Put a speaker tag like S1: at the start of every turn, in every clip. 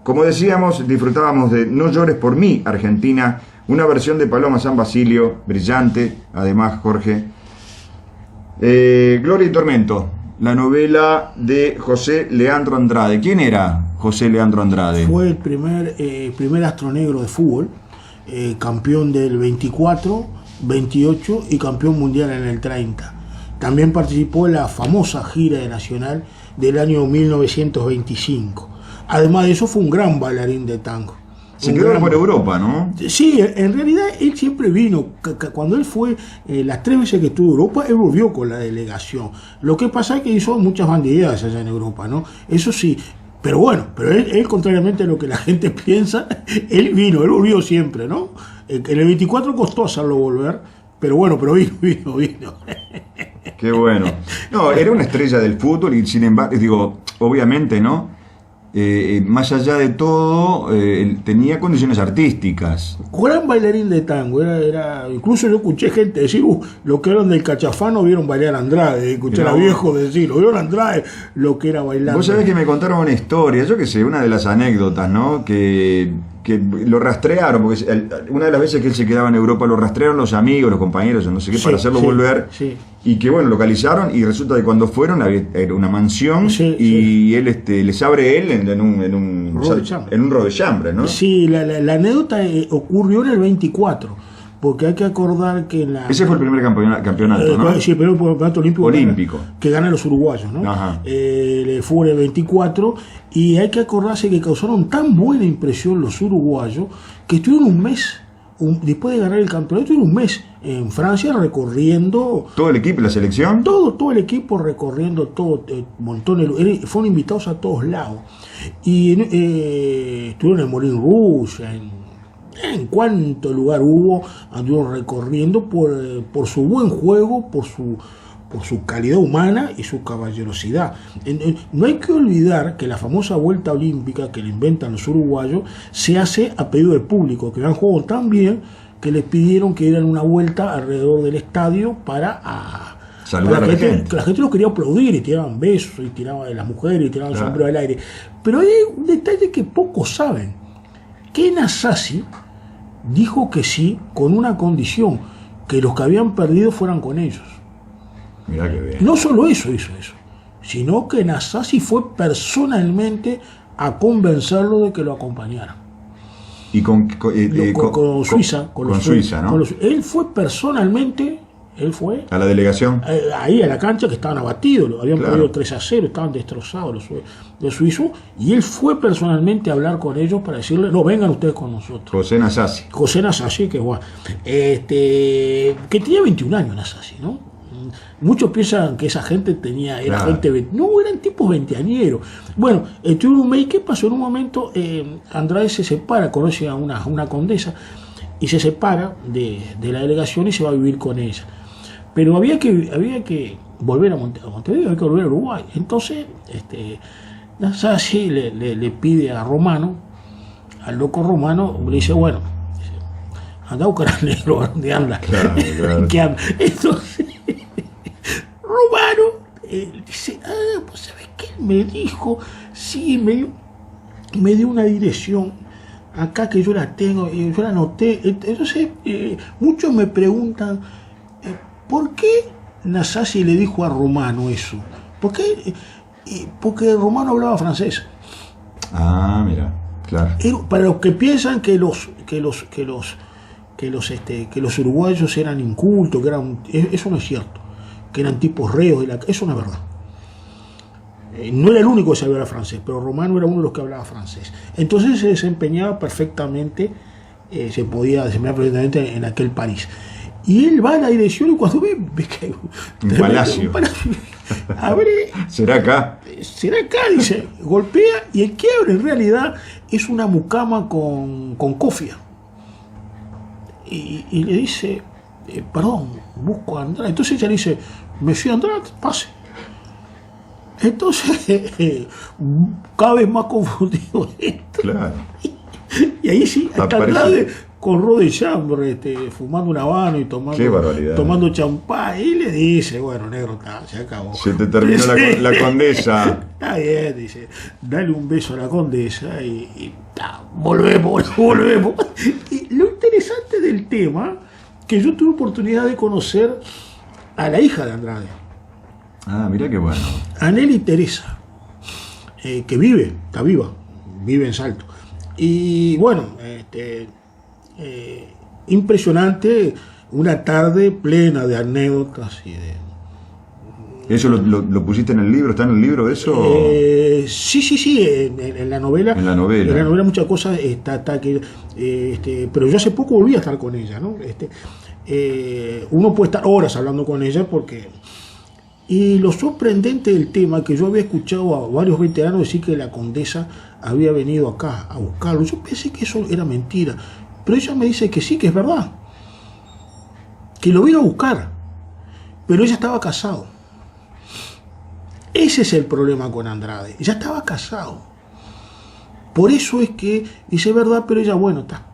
S1: como decíamos, disfrutábamos de No llores por mí, Argentina, una versión de Paloma San Basilio, brillante, además, Jorge. Gloria y Tormento, la novela de José Leandro Andrade. ¿Quién era José Leandro Andrade?
S2: Fue el primer astronegro de fútbol, campeón del 24, 28 y campeón mundial en el 30. También participó en la famosa gira de Nacional del año 1925. Además de eso, fue un gran bailarín de tango.
S1: Se quedó por Europa, ¿no?
S2: Sí, en realidad él siempre vino. Cuando él fue, las 3 veces que estuvo en Europa, él volvió con la delegación. Lo que pasa es que hizo muchas banderías allá en Europa, ¿no? Eso sí. Pero bueno, él contrariamente a lo que la gente piensa, él volvió siempre, ¿no? En el 24 costó hacerlo volver, pero bueno, pero vino.
S1: Qué bueno. No, era una estrella del fútbol y sin embargo, digo, obviamente, ¿no? Más allá de todo, tenía condiciones artísticas.
S2: Gran bailarín de tango, incluso yo escuché gente decir, lo que eran del Cachafano vieron bailar a Andrade, escuché a viejos decir, lo vieron a Andrade, lo que era bailar.
S1: Vos sabés que me contaron una historia, yo qué sé, una de las anécdotas, ¿no? Que lo rastrearon, porque una de las veces que él se quedaba en Europa lo rastrearon los amigos, los compañeros, no sé qué, para hacerlo volver. Sí. Y que bueno, localizaron y resulta que cuando fueron era una mansión y él les abre él en un rodechambre, ¿no?
S2: Sí, la anécdota ocurrió en el 24. Porque hay que acordar que
S1: ese fue el primer campeonato, ¿no?
S2: Sí, el primer campeonato olímpico. Que ganan los uruguayos, ¿no? Fue en el 24. Y hay que acordarse que causaron tan buena impresión los uruguayos que estuvieron un mes, después de ganar el campeonato, estuvieron un mes en Francia recorriendo.
S1: ¿Todo el equipo, la selección?
S2: Todo el equipo recorriendo todo, fueron invitados a todos lados. Y estuvieron en Moulin Rouge, en cuánto lugar hubo, anduvieron recorriendo por su buen juego, por su calidad humana y su caballerosidad. No hay que olvidar que la famosa vuelta olímpica que le inventan los uruguayos se hace a pedido del público, que han jugado tan bien que les pidieron que dieran una vuelta alrededor del estadio para
S1: saludar a la gente.
S2: Que la gente los quería aplaudir y tiraban besos y tiraban de las mujeres y tiraban el sombrero al aire. Pero hay un detalle que pocos saben, que Nasasi dijo que sí con una condición, que los que habían perdido fueran con ellos.
S1: Mirá qué bien.
S2: No solo hizo eso, sino que Nasasi fue personalmente a convencerlo de que lo acompañara.
S1: Y con
S2: Suiza.
S1: Con Suiza, ¿no?
S2: Él fue personalmente,
S1: a la delegación.
S2: Ahí a la cancha, que estaban abatidos, habían perdido 3-0, estaban destrozados los suizos, y él fue personalmente a hablar con ellos para decirle, no, vengan ustedes con nosotros.
S1: José
S2: Nasasi, que bueno, que tenía 21 años Nasasi, ¿no? Muchos piensan que esa gente era gente, no, eran tipos veinteañeros. Bueno, ¿qué pasó? En un momento Andrade se separa, conoce a una condesa y se separa de la delegación y se va a vivir con ella. Pero había que volver a Montevideo, había que volver a Uruguay. Entonces, Nasasi le pide a Romano, al loco Romano, le dice, bueno, anda a buscar al negro, ¿dónde anda?
S1: Claro.
S2: ¿Qué anda? Entonces, Romano dice, pues ¿sabes qué? Me dijo, sí, me dio una dirección acá que yo la tengo, y yo la anoté. Entonces, muchos me preguntan, ¿por qué Nasasi le dijo a Romano eso? ¿Por qué? Porque Romano hablaba francés.
S1: Mira, claro.
S2: Para los que piensan que los uruguayos eran incultos, eso no es cierto, que eran tipos reos, eso no es verdad. No era el único que sabía hablar francés, pero Romano era uno de los que hablaba francés. Entonces se desempeñaba perfectamente, se podía desempeñar perfectamente en aquel París. Y él va a la dirección y cuando ve que hay
S1: un palacio.
S2: Abre.
S1: ¿Será acá?
S2: Dice, golpea, y el que abre en realidad es una mucama con cofia. Y le dice, perdón, busco a Andrade. Entonces ella le dice, Monsieur Andrade, pase. Entonces, cada vez más confundido esto.
S1: Claro.
S2: Y ahí sí, hasta Andrade con Rode Chambre, fumando un habano y tomando champán, y le dice, bueno, negro, se acabó.
S1: Se te terminó la condesa.
S2: Está bien, dice, dale un beso a la condesa y volvemos. Y lo interesante del tema, que yo tuve oportunidad de conocer a la hija de Andrade.
S1: Ah, mirá qué bueno.
S2: A Nelly Teresa, que está viva, vive en Salto. Y bueno, impresionante, una tarde plena de anécdotas y de...
S1: ¿Eso lo pusiste en el libro? ¿Está en el libro eso?
S2: Sí, en la novela. En la novela muchas cosas está pero yo hace poco volví a estar con ella, ¿no? Uno puede estar horas hablando con ella porque... Y lo sorprendente del tema, que yo había escuchado a varios veteranos decir que la condesa había venido acá a buscarlo. Yo pensé que eso era mentira, pero ella me dice que sí, que es verdad, que lo vino a buscar, pero ella estaba casado. Ese es el problema con Andrade, ya estaba casado. Por eso es que dice verdad, pero ella, bueno, está.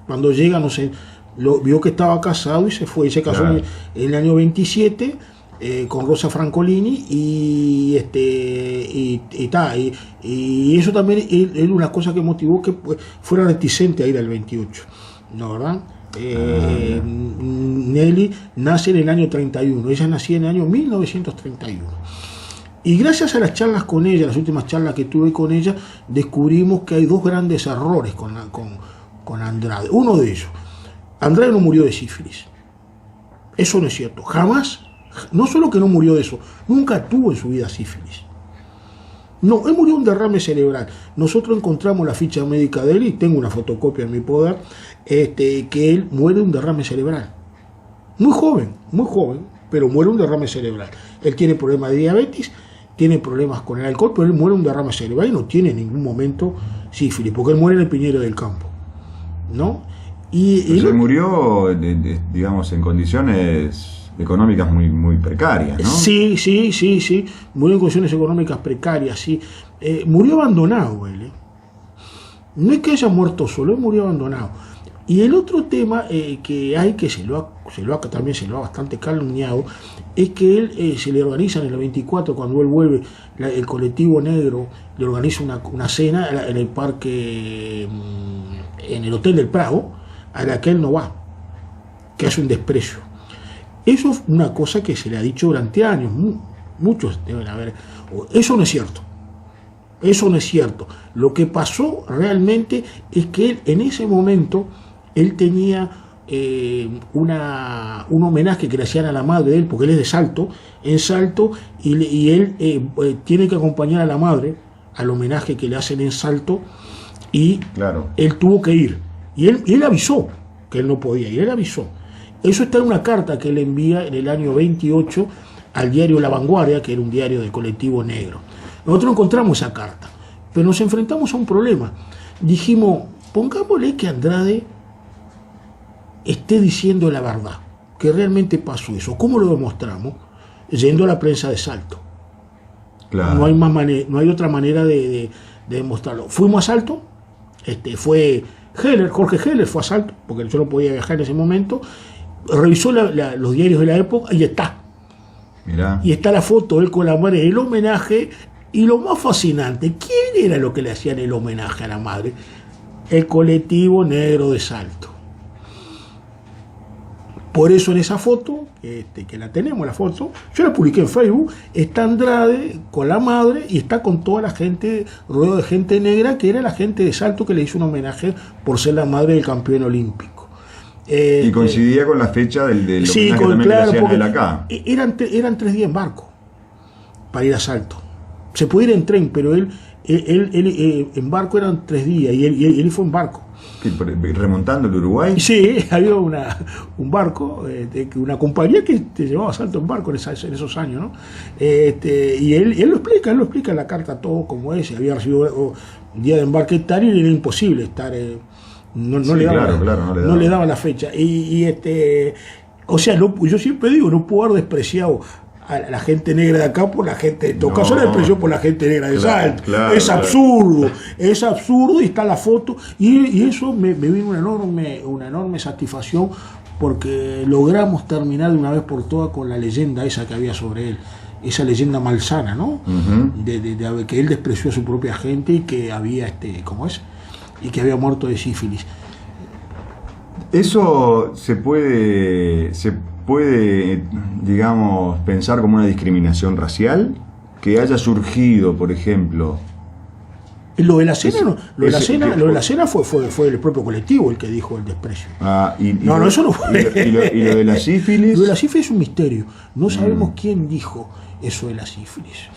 S2: Cuando llega, no sé, vio que estaba casado y se fue, y se casó en el año 27 con Rosa Francolini y eso también es una cosa que motivó que fuera reticente a ir al 28, ¿no, verdad? Nelly nace en el año 31, ella nacía en el año 1931. Y gracias a las charlas con ella, las últimas charlas que tuve con ella, descubrimos que hay dos grandes errores con Andrade. Uno de ellos, Andrade no murió de sífilis. Eso no es cierto. Jamás, no solo que no murió de eso, nunca tuvo en su vida sífilis. No, él murió de un derrame cerebral. Nosotros encontramos la ficha médica de él y tengo una fotocopia en mi poder, que él muere de un derrame cerebral. Muy joven, pero muere de un derrame cerebral. Él tiene problemas de diabetes, tiene problemas con el alcohol, pero él muere de un derrame cerebral y no tiene en ningún momento sífilis, porque él muere en el Piñero del Campo, ¿no?
S1: Y él murió, digamos, en condiciones económicas muy precarias, ¿no?
S2: Sí, murió en condiciones económicas precarias, sí. Murió abandonado él, No es que haya muerto solo, él murió abandonado. Y el otro tema que hay, que también se lo ha bastante calumniado, es que él se le organiza en el 24, cuando él vuelve, el colectivo negro le organiza una cena en el parque, en el Hotel del Prado, a la que él no va, que hace un desprecio. Eso es una cosa que se le ha dicho durante años, muchos deben haber. Eso no es cierto. Eso no es cierto. Lo que pasó realmente es que él, en ese momento, él tenía un homenaje que le hacían a la madre de él, porque él es de Salto, y él tiene que acompañar a la madre al homenaje que le hacen en Salto, y él tuvo que ir. Y él avisó que él no podía ir, él avisó. Eso está en una carta que él envía en el año 28 al diario La Vanguardia, que era un diario del colectivo negro. Nosotros encontramos esa carta, pero nos enfrentamos a un problema. Dijimos, pongámosle que Andrade esté diciendo la verdad, que realmente pasó eso. ¿Cómo lo demostramos? Yendo a la prensa de Salto. Claro. No hay otra manera de demostrarlo. Fuimos a Salto, fue Jorge Heller fue a Salto, porque yo no podía viajar en ese momento, revisó los diarios de la época y está.
S1: Mirá.
S2: Y está la foto, él con la madre, el homenaje. Y lo más fascinante, ¿quién era lo que le hacían el homenaje a la madre? El colectivo negro de Salto. Por eso en esa foto, que la tenemos, la foto, yo la publiqué en Facebook, está Andrade con la madre y está con toda la gente, rodeado de gente negra, que era la gente de Salto que le hizo un homenaje por ser la madre del campeón olímpico.
S1: Y coincidía con la fecha del homenaje también que le hacían a él acá.
S2: Eran 3 días en barco para ir a Salto. Se puede ir en tren, pero él en barco eran 3 días y él fue en barco.
S1: ¿Remontando el Uruguay?
S2: Sí, había un barco, una compañía que te llevaba a Salto en barco en esos años, ¿no? Y él lo explica en la carta todo como es. Había recibido un día de embarque tal y era imposible estar. No le daba la fecha. O sea, yo siempre digo, no puedo haber despreciado a la gente negra de acá por la gente de Tocaso, la expresión por la gente negra de Salta.
S1: Claro,
S2: es absurdo, es absurdo, y está la foto, y eso me vino una enorme satisfacción, porque logramos terminar de una vez por todas con la leyenda esa que había sobre él, esa leyenda malsana, ¿no? De que él despreció a su propia gente y que había, y que había muerto de sífilis.
S1: Eso se puede, digamos, pensar como una discriminación racial, que haya surgido, por ejemplo.
S2: Lo de la cena, lo de la cena fue el propio colectivo el que dijo el desprecio. Eso no fue.
S1: ¿Y lo de la sífilis?
S2: Lo de la sífilis es un misterio. No sabemos quién dijo eso de la sífilis.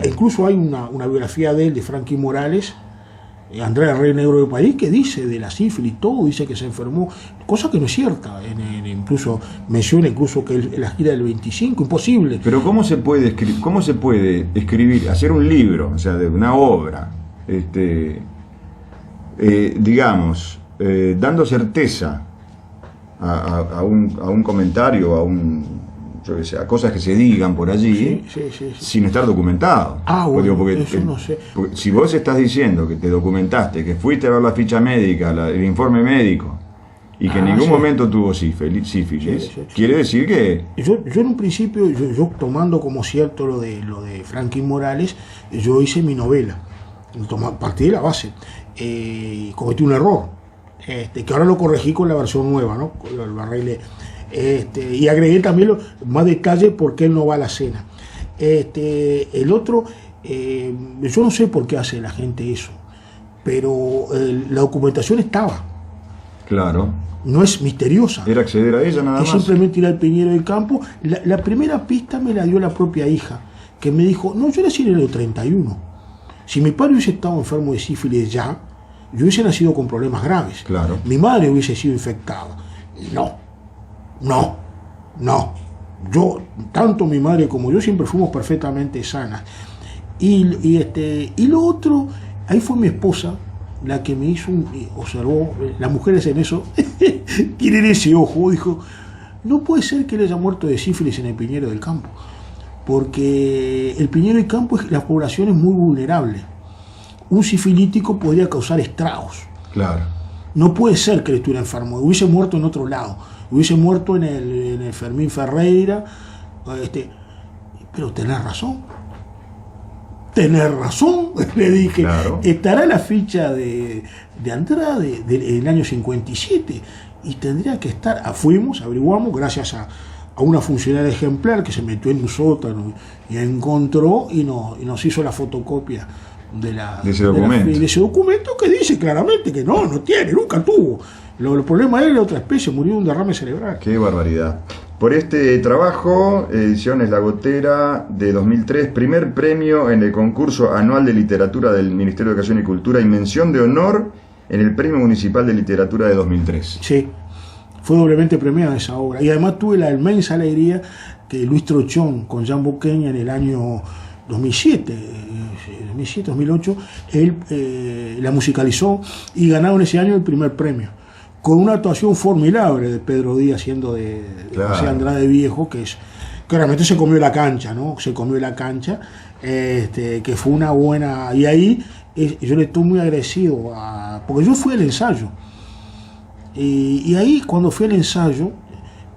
S2: Incluso hay una biografía de él, de Frankie Morales, Andrea Rey Negro de París, que dice de la sífilis, todo, dice que se enfermó, cosa que no es cierta. Incluso menciona que la gira del 25, imposible.
S1: Pero ¿cómo se puede escribir, hacer un libro, o sea, de una obra, digamos, dando certeza a un comentario, a cosas que se digan por allí, sí. Sin estar documentado?
S2: Porque no sé.
S1: Porque si vos estás diciendo que te documentaste, que fuiste a ver la ficha médica, el informe médico, y que en ningún momento tuvo sífilis, quiere decir que...
S2: Yo en un principio, yo tomando como cierto lo de Franklin Morales, yo hice mi novela, partí de la base, cometí un error, que ahora lo corregí con la versión nueva, ¿no? Lo arreglé. Y agregué también más detalle por qué él no va a la cena. El otro, yo no sé por qué hace la gente eso, pero la documentación estaba.
S1: Claro.
S2: No es misteriosa.
S1: Era acceder a ella nada más.
S2: Es simplemente ir al Piñero del Campo. La primera pista me la dio la propia hija, que me dijo, no, yo nací en el 31. Si mi padre hubiese estado enfermo de sífilis ya, yo hubiese nacido con problemas graves.
S1: Claro.
S2: Mi madre hubiese sido infectada. No. Yo, tanto mi madre como yo, siempre fuimos perfectamente sanas. Y lo otro, ahí fue mi esposa la que me hizo observó, las mujeres en eso, tienen ese ojo, dijo, no puede ser que él haya muerto de sífilis en el Piñero del Campo, porque el Piñero del Campo, la población es muy vulnerable. Un sifilítico podría causar estragos.
S1: Claro.
S2: No puede ser que él estuviera enfermo, hubiese muerto en otro lado, hubiese muerto en el Fermín Ferreira, pero tenés razón, le dije,
S1: claro.
S2: Estará la ficha de Andrade del año 57 y tendría que estar, averiguamos, gracias a una funcionaria ejemplar que se metió en un sótano y encontró y nos hizo la fotocopia de ese documento que dice claramente que no tiene, nunca tuvo. El problema es de otra especie, murió de un derrame cerebral.
S1: Qué barbaridad. Por este trabajo, Ediciones La Gotera de 2003, primer premio en el concurso anual de literatura del Ministerio de Educación y Cultura y mención de honor en el Premio Municipal de Literatura de 2003.
S2: Sí, fue doblemente premiada esa obra. Y además tuve la inmensa alegría que Luis Trochón con Jean Boqueña en el año 2007-2008, él la musicalizó y ganaron ese año el primer premio, con una actuación formidable de Pedro Díaz haciendo de José Andrade Viejo, que realmente se comió la cancha, ¿no? Que fue una buena... Y ahí yo le estoy muy agradecido, porque yo fui al ensayo. Y ahí cuando fui al ensayo,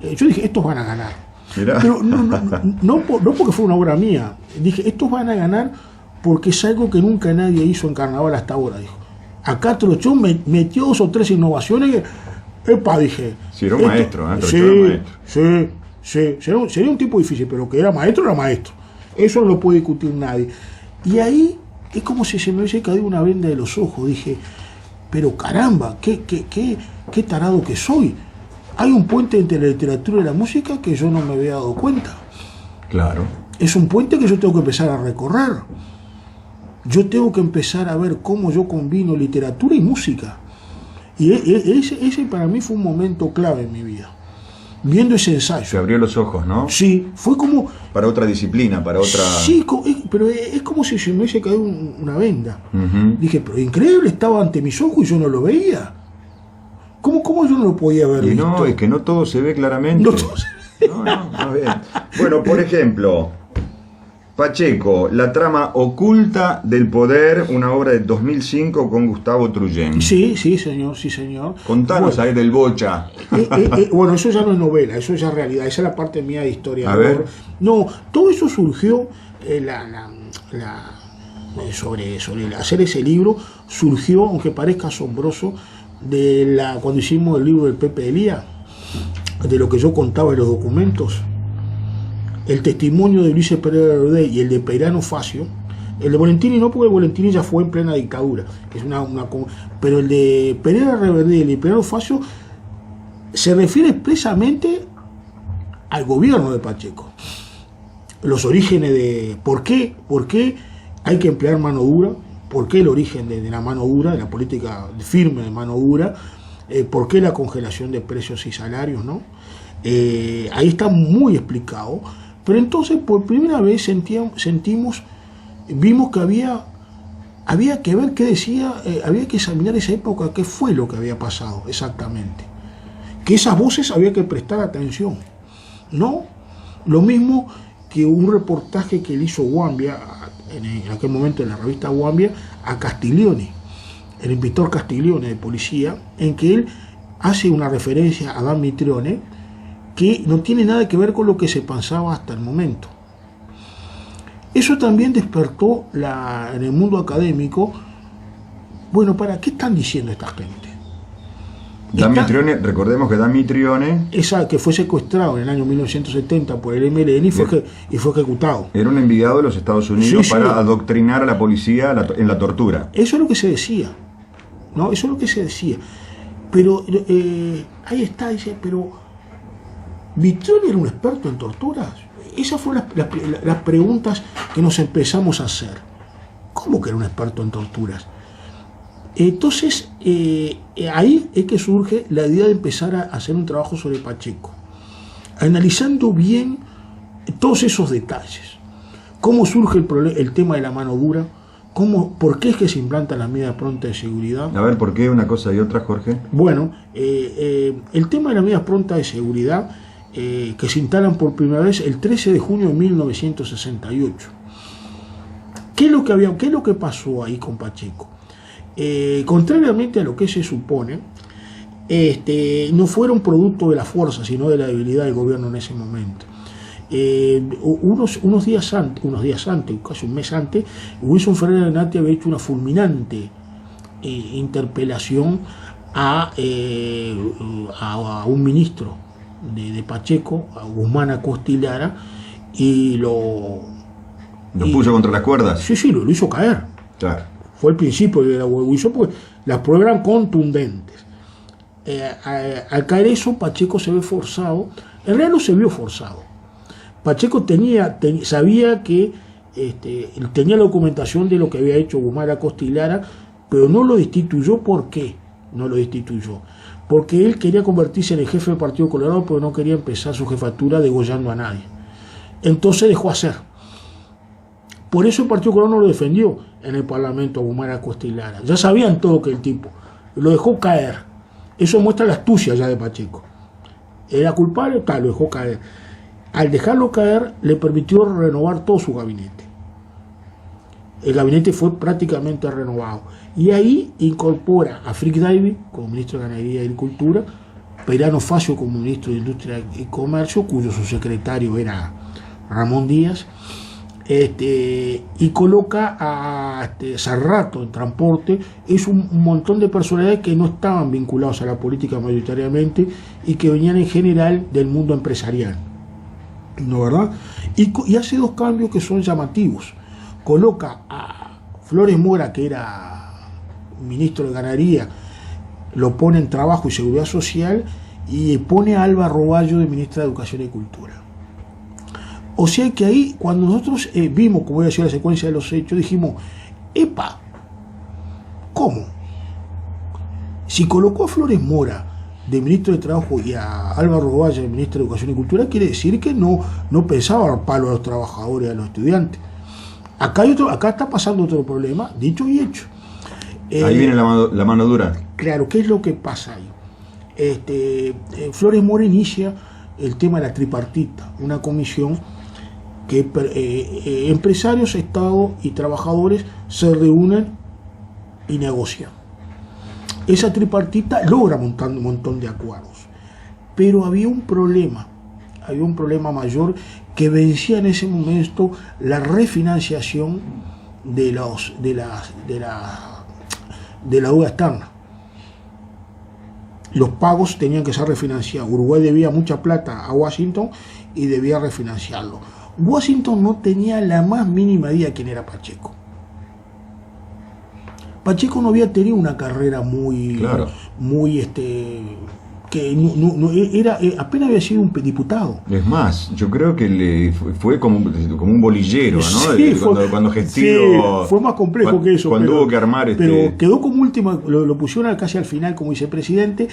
S2: yo dije, estos van a ganar.
S1: Mirá.
S2: Pero no porque fue una obra mía. Dije, estos van a ganar porque es algo que nunca nadie hizo en carnaval hasta ahora, dijo. Acá Trochón metió 2 o 3 innovaciones que, dije...
S1: Sí, era un maestro,
S2: Sí, sería un tipo difícil, pero que era maestro. Eso no lo puede discutir nadie. Y ahí es como si se me hubiese caído una venda de los ojos. Dije, pero caramba, qué tarado que soy. Hay un puente entre la literatura y la música que yo no me había dado cuenta.
S1: Claro. Es
S2: un puente que yo tengo que empezar a recorrer. Yo tengo que empezar a ver cómo yo combino literatura y música. Y ese para mí fue un momento clave en mi vida. Viendo ese ensayo.
S1: Se abrió los ojos, ¿no?
S2: Sí, fue como...
S1: Para otra disciplina, para otra...
S2: Sí, pero es como si se me hubiese caído una venda.
S1: Uh-huh.
S2: Dije, pero increíble, estaba ante mis ojos y yo no lo veía. ¿Cómo yo no lo podía ver?
S1: Y no, es que no todo se ve claramente.
S2: No todo se ve.
S1: Más bien. Bueno, por ejemplo, Pacheco, La trama oculta del poder, una obra de 2005 con Gustavo Trujén.
S2: Sí, señor, sí, señor.
S1: Contanos ahí del Bocha.
S2: Bueno, eso ya no es novela, eso ya es realidad, esa es la parte mía de historia.
S1: A ver.
S2: No, todo eso surgió, sobre hacer ese libro, surgió, aunque parezca asombroso, cuando hicimos el libro del Pepe Elías, de lo que yo contaba en los documentos. El testimonio de Ulises Pereira Rodé y el de Peirano Facio, el de Volentini no, porque Volentini ya fue en plena dictadura, pero el de Pereira Reverdí y el de Peirano Facio se refiere expresamente al gobierno de Pacheco. Los orígenes de por qué hay que emplear mano dura, por qué el origen de la mano dura, de la política firme de mano dura, por qué la congelación de precios y salarios, ¿no? Ahí está muy explicado. Pero entonces por primera vez vimos que había que ver qué decía, había que examinar esa época, qué fue lo que había pasado exactamente. Que esas voces había que prestar atención, ¿no? Lo mismo que un reportaje que le hizo Guambia, en aquel momento en la revista Guambia, a Castiglione, el inspector Castiglione de policía, en que él hace una referencia a Dan Mitrione, que no tiene nada que ver con lo que se pensaba hasta el momento. Eso también despertó en el mundo académico, bueno, ¿para qué están diciendo esta gente?
S1: Mitrione, recordemos que Dan Mitrione,
S2: que fue secuestrado en el año 1970 por el MLN y fue ejecutado.
S1: Era un enviado de los Estados Unidos para adoctrinar a la policía en la tortura.
S2: Eso es lo que se decía, ¿no? Eso es lo que se decía. Pero ahí está, dice, pero ¿Mitrione era un experto en torturas? Esas fueron las preguntas que nos empezamos a hacer. ¿Cómo que era un experto en torturas? Entonces, ahí es que surge la idea de empezar a hacer un trabajo sobre Pacheco, analizando bien todos esos detalles. ¿Cómo surge el tema de la mano dura? ¿Por qué es que se implantan las medidas prontas de seguridad?
S1: A ver, ¿por qué una cosa y otra, Jorge?
S2: Bueno, el tema de las medidas prontas de seguridad, que se instalan por primera vez el 13 de junio de 1968. ¿Qué es lo que pasó ahí con Pacheco? Contrariamente a lo que se supone, no fueron producto de la fuerza, sino de la debilidad del gobierno en ese momento. Unos días antes, casi un mes antes, Wilson Ferreira Nati había hecho una fulminante interpelación a un ministro de Pacheco, a Guzmán Acosta y Lara, y ¿lo
S1: puso contra las cuerdas?
S2: Sí, lo hizo caer.
S1: Claro.
S2: Fue el principio de la huevizo, porque las pruebas eran contundentes. Al caer eso, Pacheco se ve forzado. En realidad no se vio forzado. Pacheco sabía que tenía la documentación de lo que había hecho Guzmán Acosta y Lara, pero no lo destituyó. ¿Por qué no lo destituyó? Porque él quería convertirse en el jefe del Partido Colorado, pero no quería empezar su jefatura degollando a nadie. Entonces dejó hacer. Por eso el Partido Colorado no lo defendió en el Parlamento a Guzmán Acosta y Lara. Ya sabían todo que el tipo lo dejó caer. Eso muestra la astucia ya de Pacheco. Era culpable, lo dejó caer. Al dejarlo caer, le permitió renovar todo su gabinete. El gabinete fue prácticamente renovado. Y ahí incorpora a Frick Davy como ministro de Ganadería y Agricultura, Peirano Facio como ministro de Industria y Comercio, cuyo subsecretario era Ramón Díaz, y coloca a Sarrato en transporte. Es un montón de personalidades que no estaban vinculados a la política mayoritariamente y que venían en general del mundo empresarial, ¿no, verdad? Y hace dos cambios que son llamativos. Coloca a Flores Mora, que era ministro de Ganadería, lo pone en Trabajo y Seguridad Social, y pone a Alba Roballo de ministra de Educación y Cultura. O sea que ahí, cuando nosotros vimos, como voy a decir, la secuencia de los hechos, dijimos, ¡epa! ¿Cómo? Si colocó a Flores Mora de ministro de Trabajo y a Álvaro Roballo de ministro de Educación y Cultura, quiere decir que no pensaba dar palo a los trabajadores y a los estudiantes. Acá está pasando otro problema, dicho y hecho.
S1: Ahí viene la mano dura.
S2: Claro, ¿qué es lo que pasa ahí? Flores Mora inicia el tema de la tripartita, una comisión que empresarios, Estado y trabajadores se reúnen y negocian. Esa tripartita logra montar un montón de acuerdos, pero había un problema mayor, que vencía en ese momento la refinanciación de la deuda externa. Los pagos tenían que ser refinanciados. Uruguay debía mucha plata a Washington y debía refinanciarlo. Washington no tenía la más mínima idea quién era Pacheco. Pacheco no había tenido una carrera muy que era apenas había sido un diputado.
S1: Es más, yo creo que fue como un bolillero, ¿no?
S2: Sí,
S1: cuando Gestido...
S2: Sí, fue más complejo que eso.
S1: Cuando hubo que armar...
S2: Pero quedó como última, lo pusieron casi al final como vicepresidente.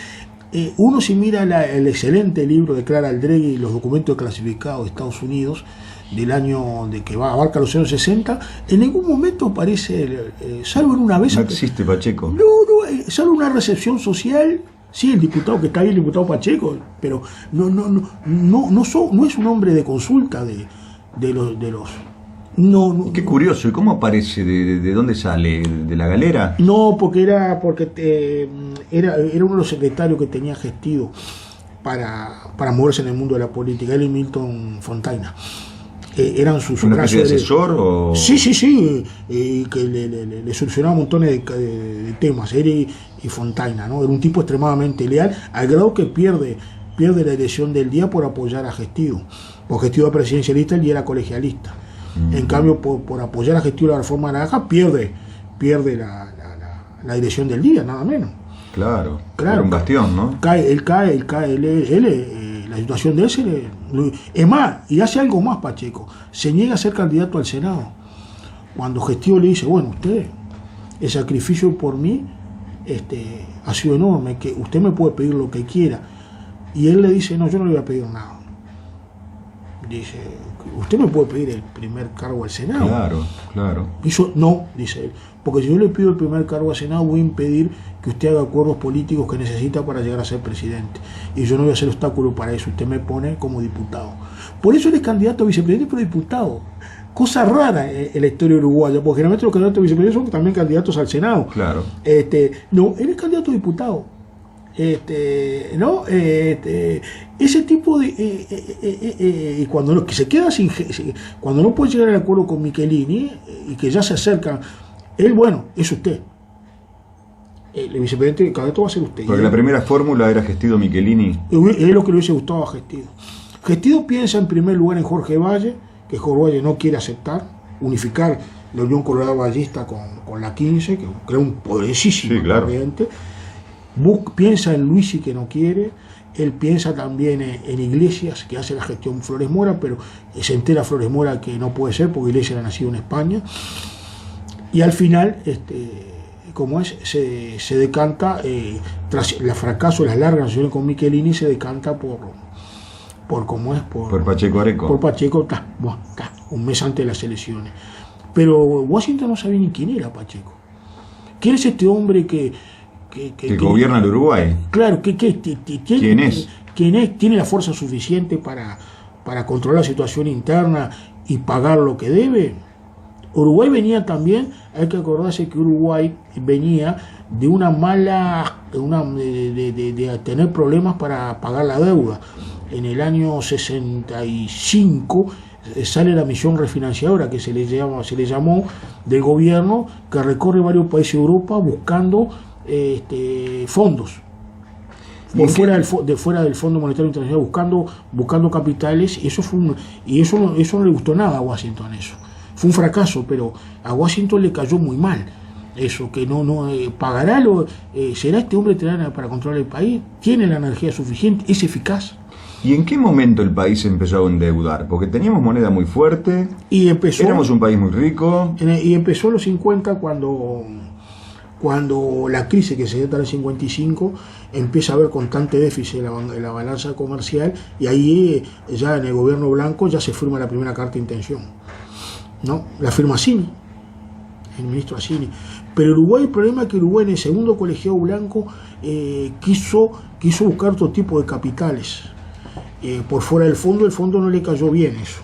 S2: Uno, si mira el excelente libro de Clara Aldregui y los documentos clasificados de Estados Unidos, del año de que abarca los años 60, en ningún momento aparece, salvo en una vez...
S1: No existe Pacheco.
S2: Salvo una recepción social... Sí, el diputado que está ahí, el diputado Pacheco, pero no es un hombre de consulta de los.
S1: Qué curioso, ¿y cómo aparece? ¿De dónde sale? ¿De la galera?
S2: No, porque era uno de los secretarios que tenía Gestido para moverse en el mundo de la política, él y Milton Fontaina. Eran sus
S1: ¿Una especie de asesor? O...
S2: Sí, que le solucionaba montones de temas, él y Fontaina, ¿no? Era un tipo extremadamente leal, al grado que pierde la elección del día por apoyar a Gestido. Porque Gestido era presidencialista, él era colegialista. En cambio, por apoyar a Gestido la reforma naranja, pierde la dirección del día, nada menos.
S1: Claro. Era un bastión, ¿no?
S2: La situación de ese es más, y hace algo más Pacheco, se niega a ser candidato al Senado. Cuando Gestido le dice, bueno, usted, el sacrificio por mí ha sido enorme, que usted me puede pedir lo que quiera, y él le dice, no, yo no le voy a pedir nada. Dice, usted me puede pedir el primer cargo al Senado.
S1: Claro.
S2: Y yo, no, dice él, porque si yo le pido el primer cargo al Senado, voy a impedir que usted haga acuerdos políticos que necesita para llegar a ser presidente. Y yo no voy a hacer obstáculo para eso. Usted me pone como diputado. Por eso él es candidato a vicepresidente, pero diputado. Cosa rara en la historia uruguaya, porque generalmente los candidatos a vicepresidente son también candidatos al Senado.
S1: Claro.
S2: No, él es candidato a diputado. Ese tipo de y cuando se queda cuando no puede llegar al acuerdo con Michelini y que ya se acercan, él, bueno, es usted, el vicepresidente, el candidato va a ser usted.
S1: Porque la primera fórmula era Gestido Michelini.
S2: Es lo que le hubiese gustado a Gestido. Gestido piensa en primer lugar en Jorge Valle, que Jorge Valle no quiere aceptar, unificar la Unión Colorado Vallista con la 15, que crea un poderosísimo corriente. Piensa en Luisi, que no quiere. Él piensa también en Iglesias, que hace la gestión Flores Mora, pero se entera Flores Mora que no puede ser porque Iglesias era nacido en España. Y al final, se decanta, tras el fracaso de las largas relaciones con Michelini, se decanta por
S1: Pacheco Areco.
S2: Por Pacheco, un mes antes de las elecciones. Pero Washington no sabía ni quién era Pacheco. ¿Quién es este hombre que
S1: gobierna el Uruguay?
S2: Claro,
S1: ¿quién es?
S2: ¿Tiene la fuerza suficiente para controlar la situación interna y pagar lo que debe? Uruguay venía también, hay que acordarse que Uruguay venía de de tener problemas para pagar la deuda. En el año 65 sale la misión refinanciadora que se le llamó del gobierno, que recorre varios países de Europa buscando fondos fuera del Fondo Monetario Internacional, buscando capitales, y eso no le gustó nada a Washington. Eso fue un fracaso, pero a Washington le cayó muy mal eso, que no pagará será este hombre para controlar el país, tiene la energía suficiente, es eficaz.
S1: ¿Y en qué momento el país empezó a endeudar? Porque teníamos moneda muy fuerte, éramos un país muy rico.
S2: Y empezó en los 50 cuando la crisis que se dio en el 55 empieza a haber constante déficit en la balanza comercial, y ahí ya en el gobierno blanco ya se firma la primera carta de intención, ¿no? La firma Assini, el ministro Assini. Pero Uruguay, el problema es que Uruguay en el segundo colegiado blanco quiso buscar otro tipo de capitales. por fuera del fondo, el fondo no le cayó bien eso.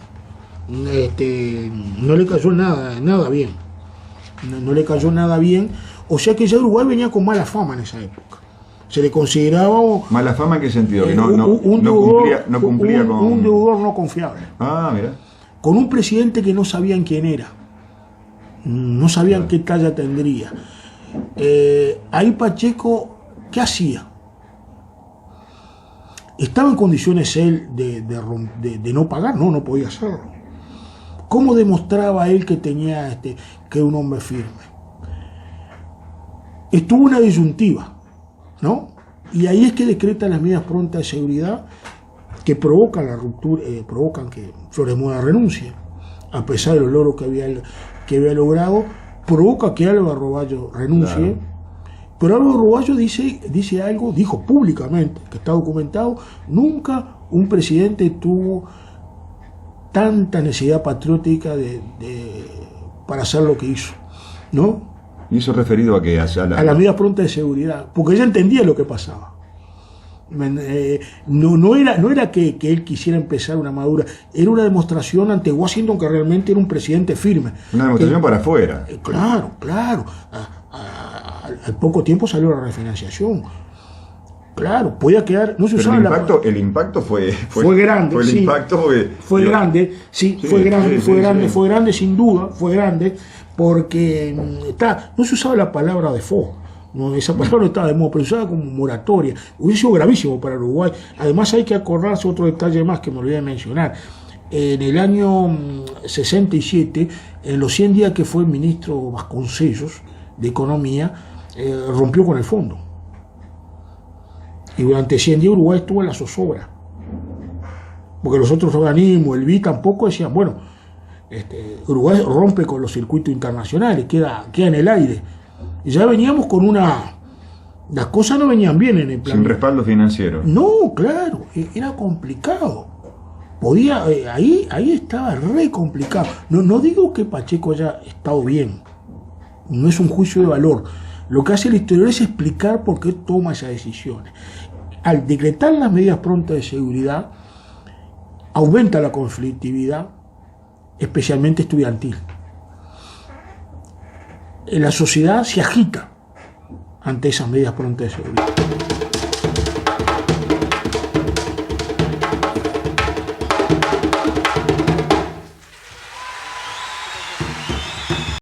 S2: No le cayó nada bien. No le cayó nada bien. O sea que ya Uruguay venía con mala fama en esa época. Se le consideraba...
S1: ¿Mala fama en qué sentido? Que no cumplía con...
S2: Un deudor no confiable.
S1: Ah, mira.
S2: Con un presidente que no sabían quién era. No sabían qué talla tendría. Ahí Pacheco, ¿qué hacía? ¿Estaba en condiciones él de no pagar? No podía hacerlo. ¿Cómo demostraba él que tenía que era un hombre firme? Estuvo una disyuntiva, ¿no? Y ahí es que decreta las medidas prontas de seguridad que provocan la ruptura, provocan que Flores Mora renuncie, a pesar de los logros que había logrado, provoca que Álvaro Roballo renuncie. Claro. Pero Álvaro Roballo dice algo, dijo públicamente, que está documentado: nunca un presidente tuvo tanta necesidad patriótica para hacer lo que hizo, ¿no?
S1: ¿Y eso referido a qué? A
S2: la medida pronta de seguridad, porque ella entendía lo que pasaba. No era que él quisiera empezar una madura, era una demostración ante Washington que realmente era un presidente firme.
S1: Una demostración para afuera.
S2: Claro. Al poco tiempo salió la refinanciación. Claro, podía quedar. No se
S1: Pero
S2: usaba
S1: el impacto fue
S2: grande.
S1: El impacto
S2: fue grande, fue grande, sin duda, fue grande, porque no se usaba la palabra default. No, esa palabra no estaba de moda, pero se usaba como moratoria. Hubiese sido gravísimo para Uruguay. Además, hay que acordarse otro detalle más que me olvidé de mencionar. En el año 67, en los 100 días que fue ministro Vasconcellos de Economía, rompió con el fondo. Y durante 100 días Uruguay estuvo en la zozobra. Porque los otros organismos, el BI tampoco, decían, bueno, Uruguay rompe con los circuitos internacionales, queda en el aire. Y ya veníamos con las cosas no venían bien en el plan.
S1: Sin respaldo financiero.
S2: No, claro, era complicado. Ahí estaba re complicado. No digo que Pacheco haya estado bien. No es un juicio de valor. Lo que hace el historiador es explicar por qué toma esas decisiones. Al decretar las medidas prontas de seguridad, aumenta la conflictividad, especialmente estudiantil. La sociedad se agita ante esas medidas prontas de seguridad.